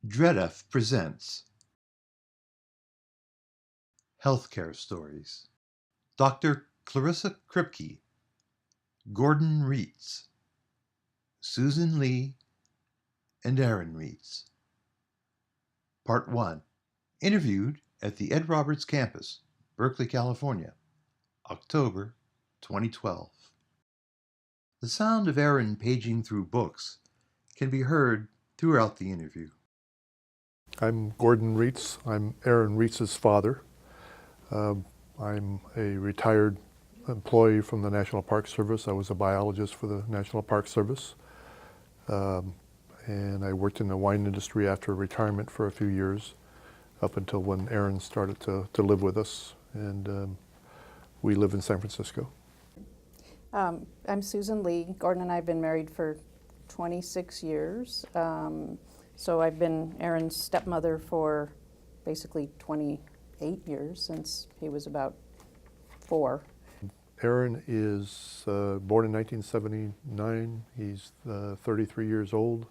DREDF presents Healthcare Stories. Dr. Clarissa Kripke, Gordon Reetz, Susan Lee, and Aaron Reetz. Part 1. Interviewed at the Ed Roberts campus, Berkeley, California, October 2012. The sound of Aaron paging through books can be heard throughout the interview. I'm Gordon Reetz. I'm Aaron Reetz's father. I'm a retired employee from the National Park Service. I was a biologist for the National Park Service. And I worked in the wine industry after retirement for a few years, up until when Aaron started to live with us. And we live in San Francisco. I'm Susan Lee. Gordon and I have been married for 26 years. So I've been Aaron's stepmother for basically 28 years, since he was about 4. Aaron is born in 1979. He's 33 years old.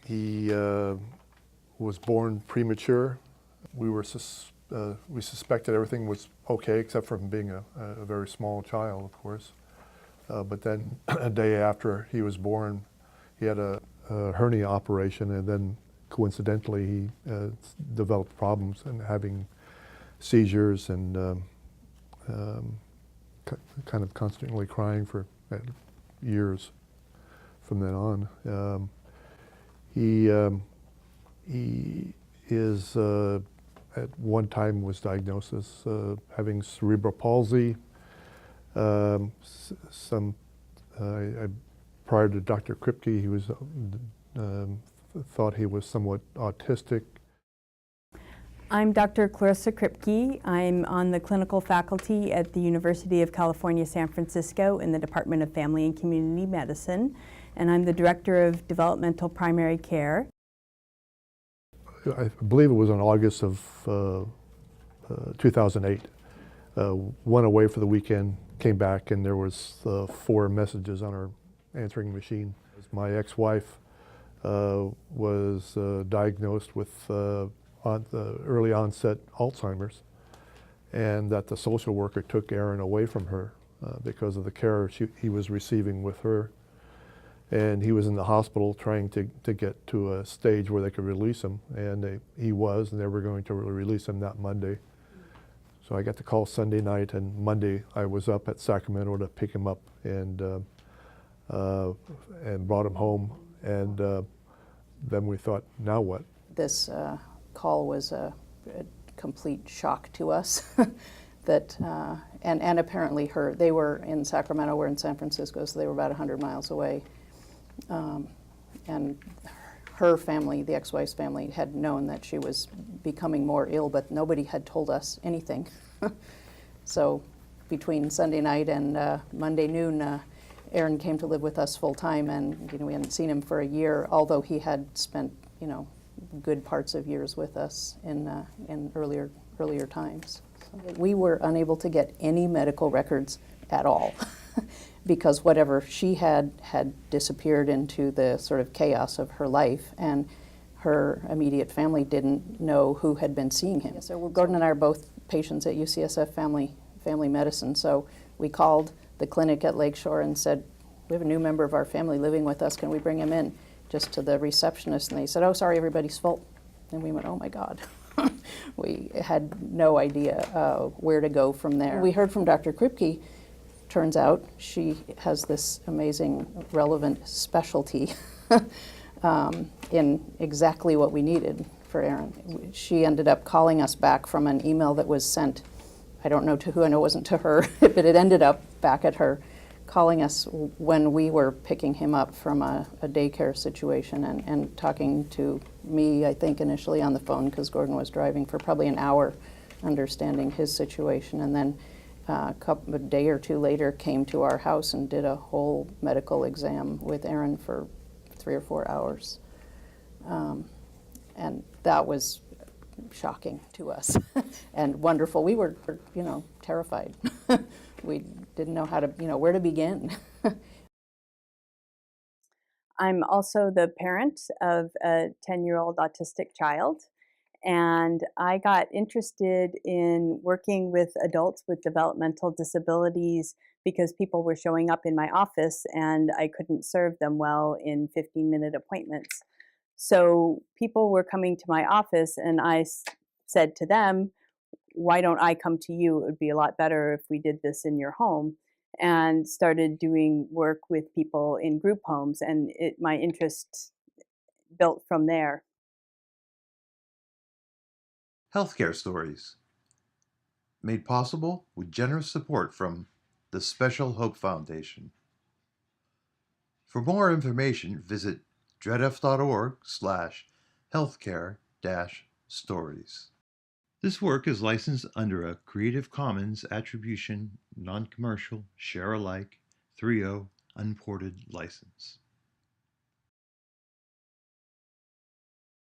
He was born premature. We suspected everything was okay, except for him being a very small child, of course. But then a day after he was born, he had a hernia operation, and then coincidentally he developed problems and having seizures and kind of constantly crying for years from then on. He is at one time was diagnosed as having cerebral palsy. Prior to Dr. Kripke, he was thought he was somewhat autistic. I'm Dr. Clarissa Kripke. I'm on the clinical faculty at the University of California, San Francisco in the Department of Family and Community Medicine, and I'm the Director of Developmental Primary Care. I believe it was in August of 2008. Went away for the weekend, came back, and there was 4 messages on our answering machine. My ex-wife was diagnosed with early onset Alzheimer's, and that the social worker took Aaron away from her because of the care he was receiving with her. And he was in the hospital trying to get to a stage where they could release him, and he was, and they were going to release him that Monday. So I got the call Sunday night, and Monday I was up at Sacramento to pick him up and brought him home. And then we thought, now what? This call was a complete shock to us. That and apparently they were in Sacramento, we're in San Francisco, so they were about 100 miles away. And her family, the ex-wife's family, had known that she was becoming more ill, but nobody had told us anything. So between Sunday night and Monday noon, Aaron came to live with us full time, and we hadn't seen him for a year, although he had spent good parts of years with us in earlier times. So we were unable to get any medical records at all. Because whatever she had disappeared into the sort of chaos of her life, and her immediate family didn't know who had been seeing him. So Gordon and I are both patients at UCSF Family Medicine, so we called the clinic at Lakeshore and said, we have a new member of our family living with us, can we bring him in? Just to the receptionist, and they said, oh, sorry, everybody's full. And we went, oh my God. We had no idea where to go from there. We heard from Dr. Kripke. Turns out she has this amazing relevant specialty in exactly what we needed for Aaron. She ended up calling us back from an email that was sent, I don't know to who, I know it wasn't to her, but it ended up back at her, calling us when we were picking him up from a daycare situation, and talking to me, I think initially on the phone, because Gordon was driving, for probably an hour, understanding his situation, and then a day or two later came to our house and did a whole medical exam with Aaron for 3 or 4 hours. And that was shocking to us and wonderful. We were, terrified. We didn't know how to, where to begin. I'm also the parent of a 10-year-old autistic child, and I got interested in working with adults with developmental disabilities because people were showing up in my office and I couldn't serve them well in 15-minute appointments. So people were coming to my office, and I said to them, why don't I come to you? It would be a lot better if we did this in your home. And started doing work with people in group homes, and my interest built from there. Healthcare Stories, made possible with generous support from the Special Hope Foundation. For more information, visit dredf.org/healthcare-stories. This work is licensed under a Creative Commons Attribution, Non-Commercial, Share-alike 3.0 Unported license.